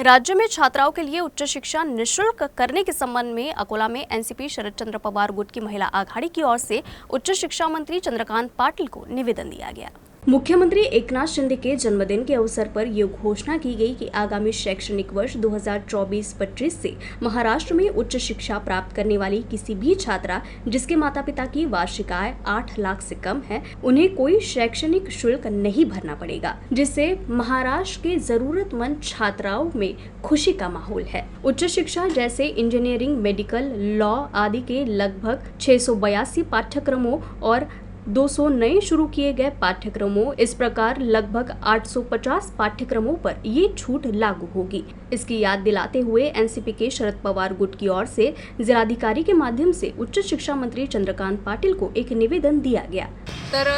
राज्य में छात्राओं के लिए उच्च शिक्षा निःशुल्क करने के संबंध में अकोला में एनसीपी शरद चंद्र पवार गुट की महिला आघाड़ी की ओर से उच्च शिक्षा मंत्री चंद्रकांत पाटिल को निवेदन दिया गया। मुख्यमंत्री एकनाथ शिंदे के जन्मदिन के अवसर पर ये घोषणा की गई कि आगामी शैक्षणिक वर्ष 2024-25 से महाराष्ट्र में उच्च शिक्षा प्राप्त करने वाली किसी भी छात्रा जिसके माता पिता की वार्षिक आय 8 लाख से कम है, उन्हें कोई शैक्षणिक शुल्क नहीं भरना पड़ेगा, जिससे महाराष्ट्र के जरूरतमंद छात्राओं में खुशी का माहौल है। उच्च शिक्षा जैसे इंजीनियरिंग, मेडिकल, लॉ आदि के लगभग 682 पाठ्यक्रमों और 200 नए शुरू किए गए पाठ्यक्रमों, इस प्रकार लगभग 850 पाठ्यक्रमों पर ये छूट लागू होगी। इसकी याद दिलाते हुए एनसीपी के शरद पवार गुट की ओर से जिलाधिकारी के माध्यम से उच्च शिक्षा मंत्री चंद्रकांत पाटिल को एक निवेदन दिया गया। तर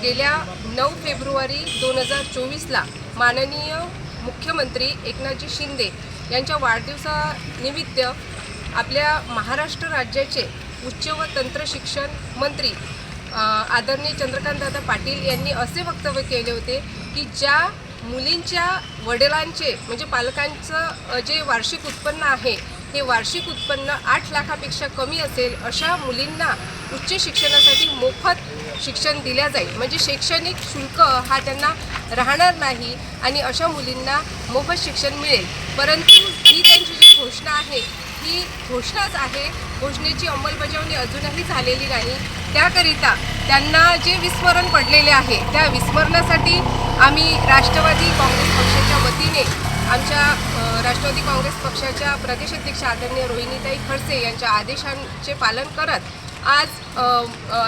गेल्या 9 फेब्रुवारी 2024ला माननीय मुख्यमंत्री एकनाथजी शिंदे यांच्या वाढदिवसानिमित्त आपल्या महाराष्ट्र राज्याचे उच्च व तंत्र शिक्षण मंत्री आदरणीय चंद्रकांतदादा पाटील यांनी असे वक्तव्य केले होते की ज्या मुलींच्या वडिलांचे म्हणजे पालकांचं जे वार्षिक उत्पन्न आहे हे वार्षिक उत्पन्न 8 लाखापेक्षा कमी असेल अशा मुलींना उच्च शिक्षणासाठी मोफत शिक्षण दिले जाईल, म्हणजे शैक्षणिक शुल्क हा त्यांना राहणार नाही आणि अशा मुलींना मोफत शिक्षण मिळेल। परंतु ही त्यांची जी घोषणा आहे ही घोषणाच आहे, घोषणेची अंमलबजावणी अजूनही झालेली नाही। त्याकरिता त्यांना जे विस्मरण पडलेले आहे त्या विस्मरणासाठी आम्ही राष्ट्रवादी काँग्रेस पक्षाच्या वतीने आमच्या राष्ट्रवादी काँग्रेस पक्षाच्या प्रदेशाध्यक्ष आदरणीय रोहिणीताई खडसे यांच्या आदेशांचे पालन करत आज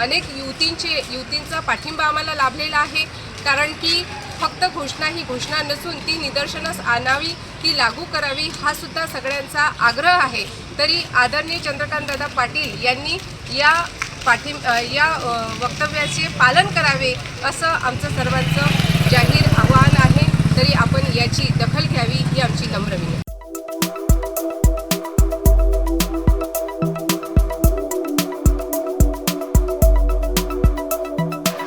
अनेक युवतींचा पाठिंबा आम्हाला लाभलेला आहे। कारण की फक्त घोषणा ही घोषणा नसून ती निदर्शनास आणावी, ती लागू करावी हा सुद्धा सगळ्यांचा आग्रह आहे। तरी आदरणीय चंद्रकांतदादा पाटील यांनी या वक्तव्याचे पालन करावे असं आमचं सर्वांचं जाहीर आवाहन आहे। तरी आपण याची दखल घ्यावी ही आमची नम्र विनंती।